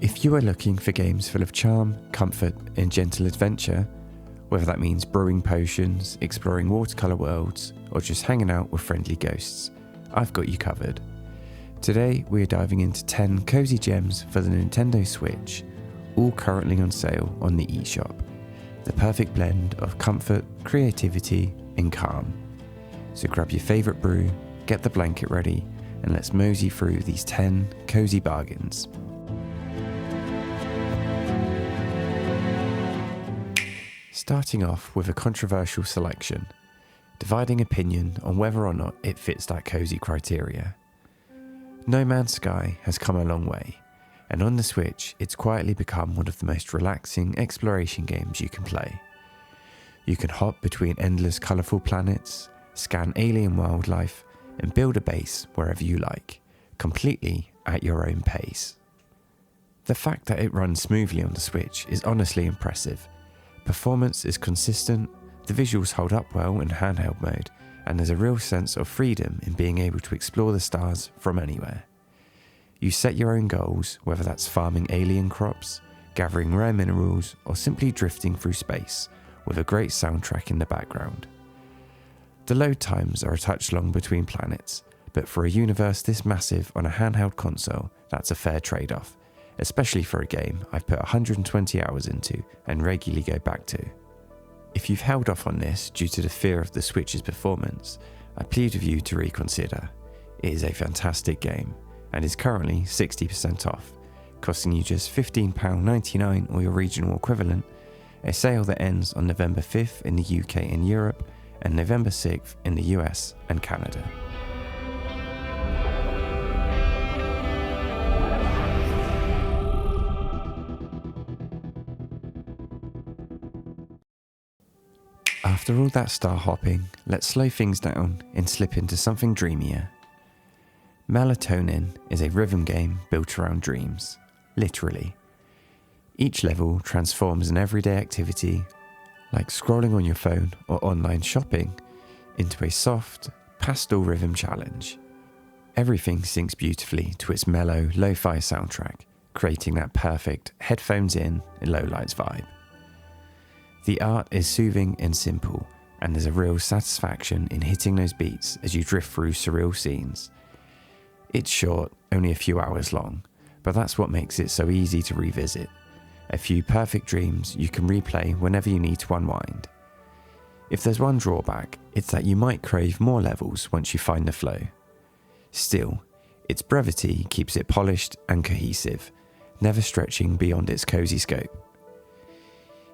If you are looking for games full of charm, comfort, and gentle adventure, whether that means brewing potions, exploring watercolour worlds, or just hanging out with friendly ghosts, I've got you covered. Today we are diving into 10 cozy gems for the Nintendo Switch, all currently on sale on the Eshop. The perfect blend of comfort, creativity, and calm. So grab your favourite brew, get the blanket ready, and let's mosey through these 10 cozy bargains. Starting off with a controversial selection, dividing opinion on whether or not it fits that cozy criteria. No Man's Sky has come a long way, and on the Switch it's quietly become one of the most relaxing exploration games you can play. You can hop between endless colourful planets, scan alien wildlife, and build a base wherever you like, completely at your own pace. The fact that it runs smoothly on the Switch is honestly impressive. Performance is consistent, the visuals hold up well in handheld mode, and there's a real sense of freedom in being able to explore the stars from anywhere. You set your own goals, whether that's farming alien crops, gathering rare minerals, or simply drifting through space, with a great soundtrack in the background. The load times are a touch long between planets, but for a universe this massive on a handheld console, that's a fair trade-off. Especially for a game I've put 120 hours into and regularly go back to. If you've held off on this due to the fear of the Switch's performance, I plead with you to reconsider. It is a fantastic game and is currently 60% off, costing you just £15.99 or your regional equivalent, a sale that ends on November 5th in the UK and Europe and November 6th in the US and Canada. After all that star hopping, let's slow things down and slip into something dreamier. Melatonin is a rhythm game built around dreams, literally. Each level transforms an everyday activity, like scrolling on your phone or online shopping, into a soft, pastel rhythm challenge. Everything syncs beautifully to its mellow, lo-fi soundtrack, creating that perfect headphones in and low lights vibe. The art is soothing and simple, and there's a real satisfaction in hitting those beats as you drift through surreal scenes. It's short, only a few hours long, but that's what makes it so easy to revisit. A few perfect dreams you can replay whenever you need to unwind. If there's one drawback, it's that you might crave more levels once you find the flow. Still, its brevity keeps it polished and cohesive, never stretching beyond its cozy scope.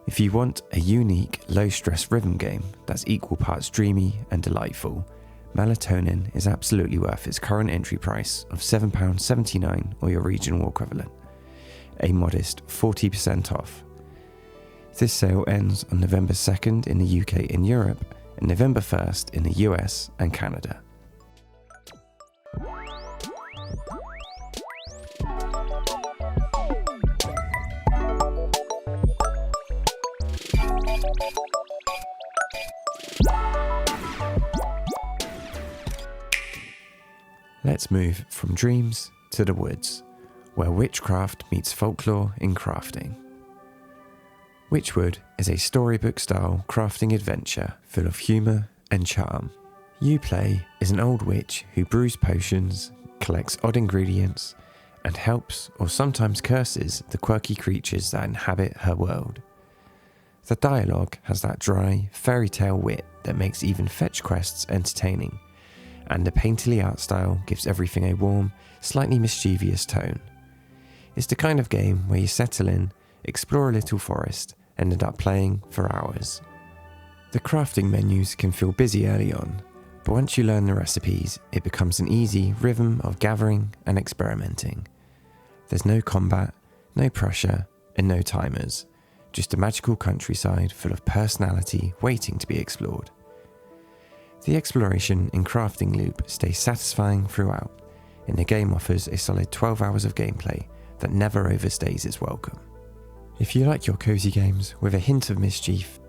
If you want a unique, low-stress rhythm game that's equal parts dreamy and delightful, Melatonin is absolutely worth its current entry price of £7.79 or your regional equivalent, a modest 40% off. This sale ends on November 2nd in the UK and Europe and November 1st in the US and Canada. Let's move from dreams to the woods, where witchcraft meets folklore in crafting. Witchwood is a storybook-style crafting adventure full of humour and charm. You play as an old witch who brews potions, collects odd ingredients, and helps or sometimes curses the quirky creatures that inhabit her world. The dialogue has that dry, fairy tale wit that makes even fetch quests entertaining, and the painterly art style gives everything a warm, slightly mischievous tone. It's the kind of game where you settle in, explore a little forest, and end up playing for hours. The crafting menus can feel busy early on, but once you learn the recipes, it becomes an easy rhythm of gathering and experimenting. There's no combat, no pressure, and no timers, just a magical countryside full of personality waiting to be explored. The exploration and crafting loop stays satisfying throughout, and the game offers a solid 12 hours of gameplay that never overstays its welcome. If you like your cozy games with a hint of mischief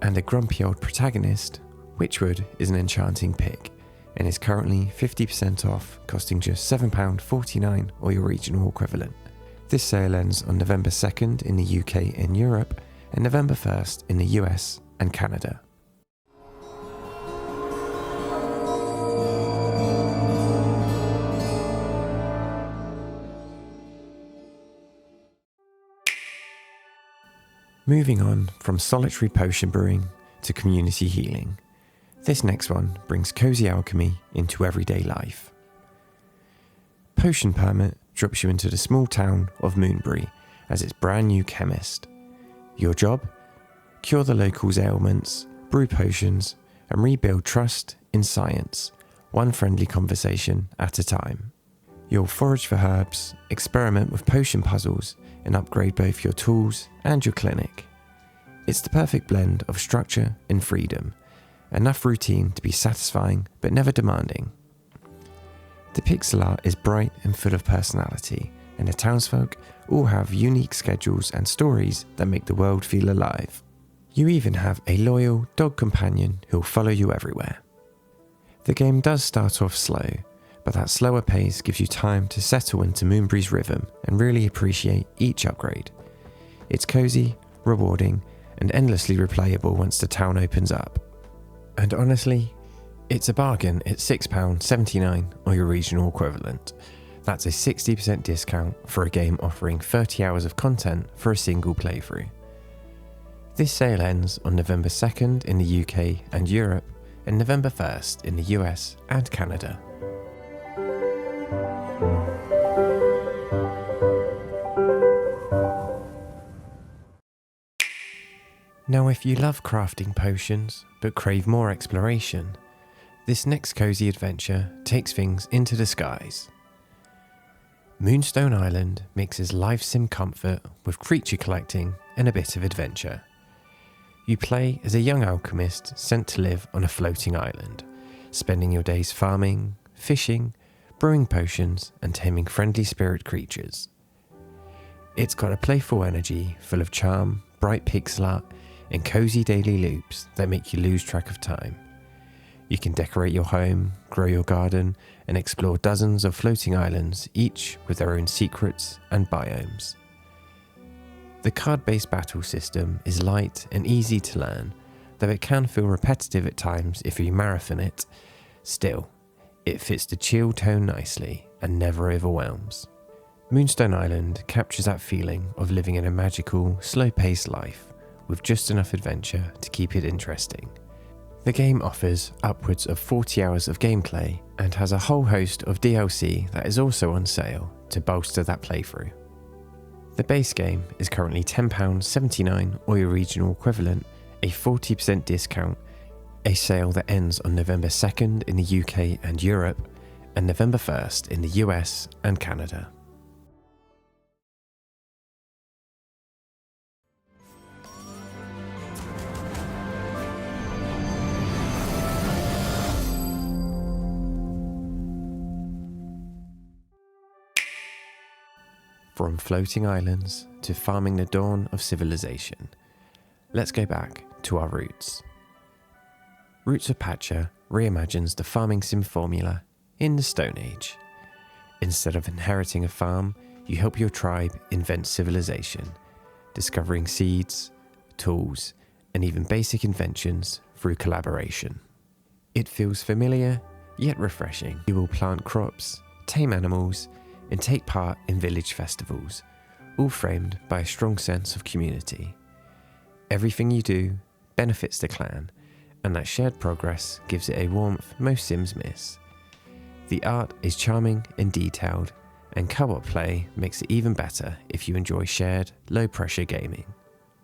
and a grumpy old protagonist, Witchwood is an enchanting pick and is currently 50% off, costing just £7.49 or your regional equivalent. This sale ends on November 2nd in the UK and Europe, and November 1st in the US and Canada. Moving on from solitary potion brewing to community healing, this next one brings cozy alchemy into everyday life. Potion Permit drops you into the small town of Moonbury as its brand new chemist. Your job? Cure the locals' ailments, brew potions, and rebuild trust in science, one friendly conversation at a time. You'll forage for herbs, experiment with potion puzzles, and upgrade both your tools and your clinic. It's the perfect blend of structure and freedom, enough routine to be satisfying but never demanding. The pixel art is bright and full of personality, and the townsfolk all have unique schedules and stories that make the world feel alive. You even have a loyal dog companion who'll follow you everywhere. The game does start off slow, but that slower pace gives you time to settle into Moonbury's rhythm and really appreciate each upgrade. It's cozy, rewarding, and endlessly replayable once the town opens up. And honestly, it's a bargain at £6.79 or your regional equivalent. That's a 60% discount for a game offering 30 hours of content for a single playthrough. This sale ends on November 2nd in the UK and Europe, and November 1st in the US and Canada. Now, if you love crafting potions but crave more exploration, this next cozy adventure takes things into the skies. Moonstone Island mixes life sim comfort with creature collecting and a bit of adventure. You play as a young alchemist sent to live on a floating island, spending your days farming, fishing, brewing potions, and taming friendly spirit creatures. It's got a playful energy full of charm, bright pixel art, and cozy daily loops that make you lose track of time. You can decorate your home, grow your garden, and explore dozens of floating islands, each with their own secrets and biomes. The card-based battle system is light and easy to learn, though it can feel repetitive at times if you marathon it. Still, it fits the chill tone nicely and never overwhelms. Moonstone Island captures that feeling of living in a magical, slow-paced life, with just enough adventure to keep it interesting. The game offers upwards of 40 hours of gameplay and has a whole host of DLC that is also on sale to bolster that playthrough. The base game is currently £10.79 or your regional equivalent, a 40% discount, a sale that ends on November 2nd in the UK and Europe, and November 1st in the US and Canada. From floating islands to farming the dawn of civilization, let's go back to our roots. Roots of Pacha reimagines the farming sim formula in the Stone Age. Instead of inheriting a farm, you help your tribe invent civilization, discovering seeds, tools, and even basic inventions through collaboration. It feels familiar, yet refreshing. You will plant crops, tame animals, and take part in village festivals, all framed by a strong sense of community. Everything you do benefits the clan, and that shared progress gives it a warmth most Sims miss. The art is charming and detailed, and co-op play makes it even better if you enjoy shared, low-pressure gaming.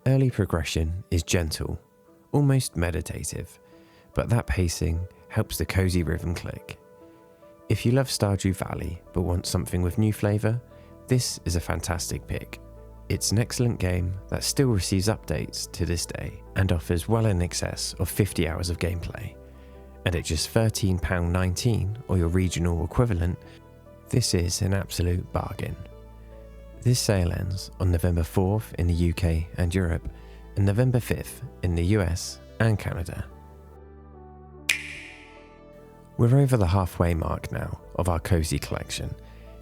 Early progression is gentle, almost meditative, but that pacing helps the cozy rhythm click. If you love Stardew Valley but want something with new flavour, this is a fantastic pick. It's an excellent game that still receives updates to this day and offers well in excess of 50 hours of gameplay. And at just £13.19 or your regional equivalent, this is an absolute bargain. This sale ends on November 4th in the UK and Europe and November 5th in the US and Canada. We're over the halfway mark now of our cozy collection,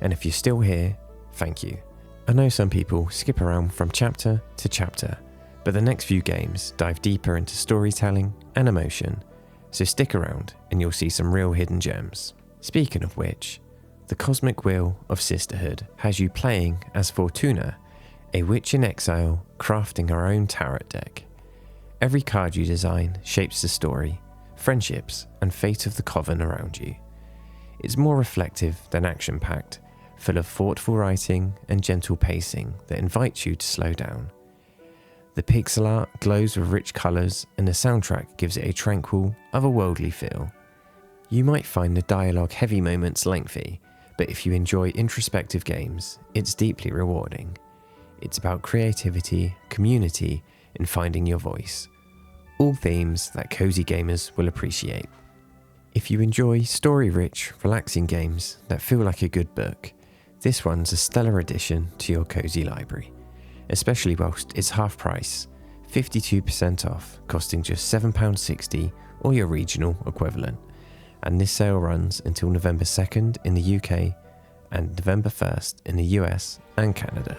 and if you're still here, thank you. I know some people skip around from chapter to chapter, but the next few games dive deeper into storytelling and emotion, so stick around and you'll see some real hidden gems. Speaking of which, the Cosmic Wheel of Sisterhood has you playing as Fortuna, a witch in exile crafting her own tarot deck. Every card you design shapes the story, friendships, and fate of the coven around you. It's more reflective than action-packed, full of thoughtful writing and gentle pacing that invites you to slow down. The pixel art glows with rich colours and the soundtrack gives it a tranquil, otherworldly feel. You might find the dialogue heavy moments lengthy, but if you enjoy introspective games, it's deeply rewarding. It's about creativity, community, and finding your voice. All themes that cozy gamers will appreciate. If you enjoy story-rich, relaxing games that feel like a good book, this one's a stellar addition to your cozy library, especially whilst it's half price, 52% off, costing just £7.60 or your regional equivalent. And this sale runs until November 2nd in the UK and November 1st in the US and Canada.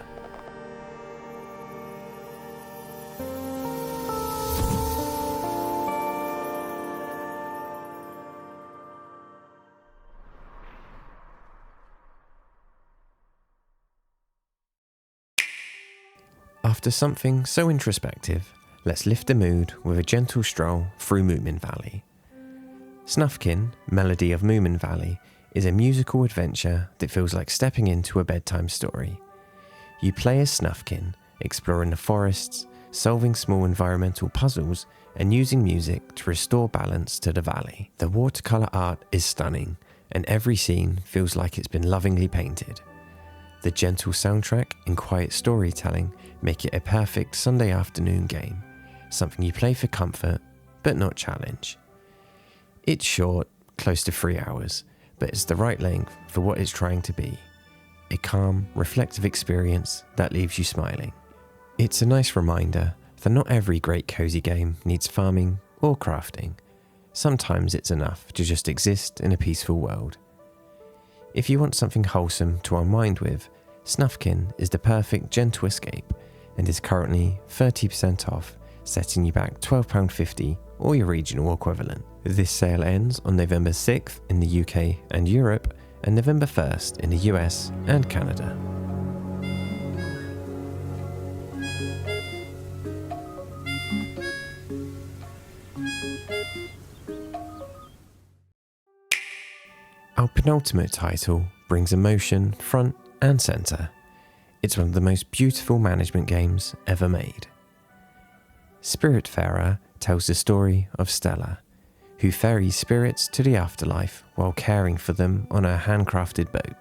After something so introspective, let's lift the mood with a gentle stroll through Moomin Valley. Snufkin, Melody of Moomin Valley, is a musical adventure that feels like stepping into a bedtime story. You play as Snufkin, exploring the forests, solving small environmental puzzles, and using music to restore balance to the valley. The watercolour art is stunning, and every scene feels like it's been lovingly painted. The gentle soundtrack and quiet storytelling make it a perfect Sunday afternoon game, something you play for comfort, but not challenge. It's short, close to 3 hours, but it's the right length for what it's trying to be. A calm, reflective experience that leaves you smiling. It's a nice reminder that not every great cozy game needs farming or crafting. Sometimes it's enough to just exist in a peaceful world. If you want something wholesome to unwind with, Snufkin is the perfect gentle escape and is currently 30% off, setting you back £12.50 or your regional equivalent. This sale ends on November 6th in the UK and Europe and November 1st in the US and Canada. Our penultimate title brings emotion front and centre. It's one of the most beautiful management games ever made. Spiritfarer tells the story of Stella, who ferries spirits to the afterlife while caring for them on her handcrafted boat.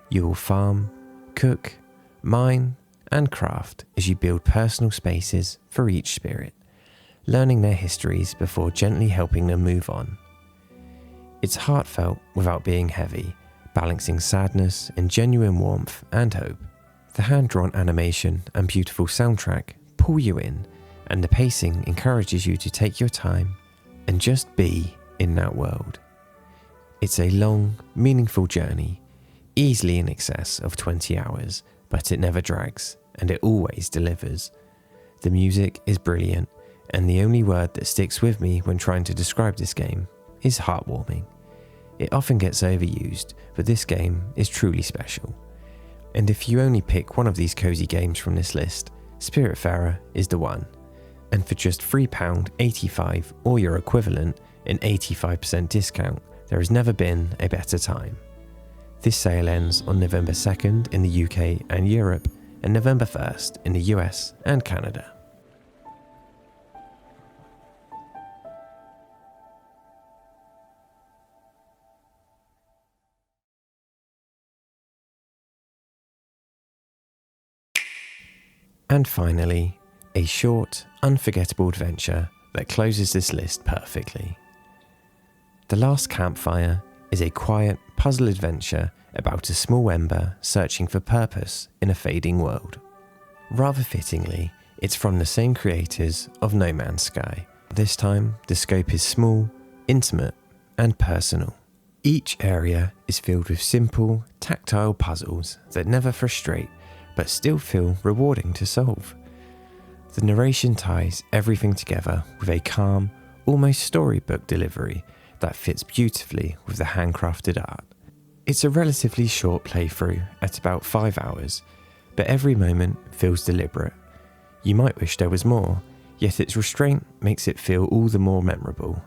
You will farm, cook, mine, and craft as you build personal spaces for each spirit, learning their histories before gently helping them move on. It's heartfelt without being heavy, balancing sadness and genuine warmth and hope. The hand-drawn animation and beautiful soundtrack pull you in, and the pacing encourages you to take your time and just be in that world. It's a long, meaningful journey, easily in excess of 20 hours, but it never drags, and it always delivers. The music is brilliant, and the only word that sticks with me when trying to describe this game is heartwarming. It often gets overused, but this game is truly special. And if you only pick one of these cozy games from this list, Spiritfarer is the one. And for just £3.85 or your equivalent, an 85% discount, there has never been a better time. This sale ends on November 2nd in the UK and Europe, and November 1st in the US and Canada. And finally, a short, unforgettable adventure that closes this list perfectly. The Last Campfire is a quiet puzzle adventure about a small ember searching for purpose in a fading world. Rather fittingly, it's from the same creators of No Man's Sky. This time, the scope is small, intimate, and personal. Each area is filled with simple, tactile puzzles that never frustrate, but still feel rewarding to solve. The narration ties everything together with a calm, almost storybook delivery that fits beautifully with the handcrafted art. It's a relatively short playthrough at about 5 hours, but every moment feels deliberate. You might wish there was more, yet its restraint makes it feel all the more memorable.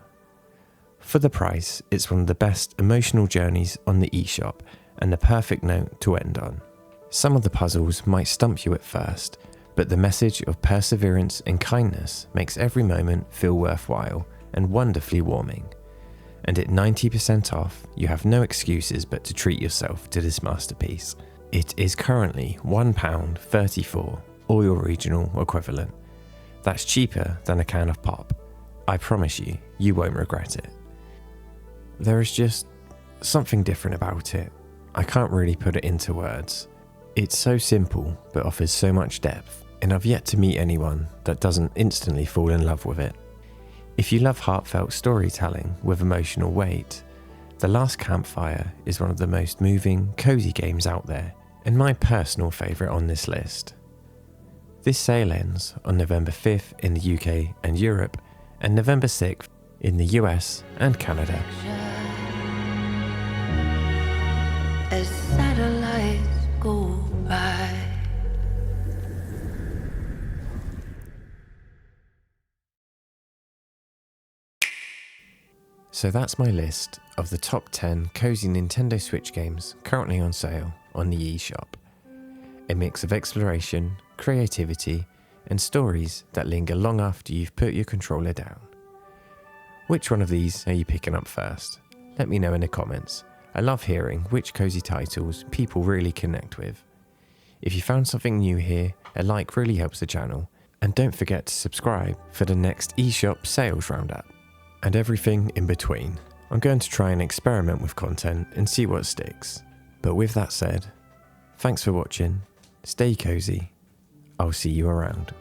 For the price, it's one of the best emotional journeys on the Eshop and the perfect note to end on. Some of the puzzles might stump you at first, but the message of perseverance and kindness makes every moment feel worthwhile and wonderfully warming. And at 90% off, you have no excuses but to treat yourself to this masterpiece. It is currently £1.34, or your regional equivalent. That's cheaper than a can of pop. I promise you, you won't regret it. There is just something different about it. I can't really put it into words. It's so simple, but offers so much depth, and I've yet to meet anyone that doesn't instantly fall in love with it. If you love heartfelt storytelling with emotional weight, The Last Campfire is one of the most moving, cozy games out there, and my personal favourite on this list. This sale ends on November 5th in the UK and Europe, and November 6th in the US and Canada. As satellites go by. So that's my list of the top 10 cozy Nintendo Switch games currently on sale on the Eshop. A mix of exploration, creativity, and stories that linger long after you've put your controller down. Which one of these are you picking up first? Let me know in the comments. I love hearing which cozy titles people really connect with. If you found something new here, a like really helps the channel, and don't forget to subscribe for the next Eshop sales roundup. And everything in between. I'm going to try and experiment with content and see what sticks. But with that said, thanks for watching, stay cozy, I'll see you around.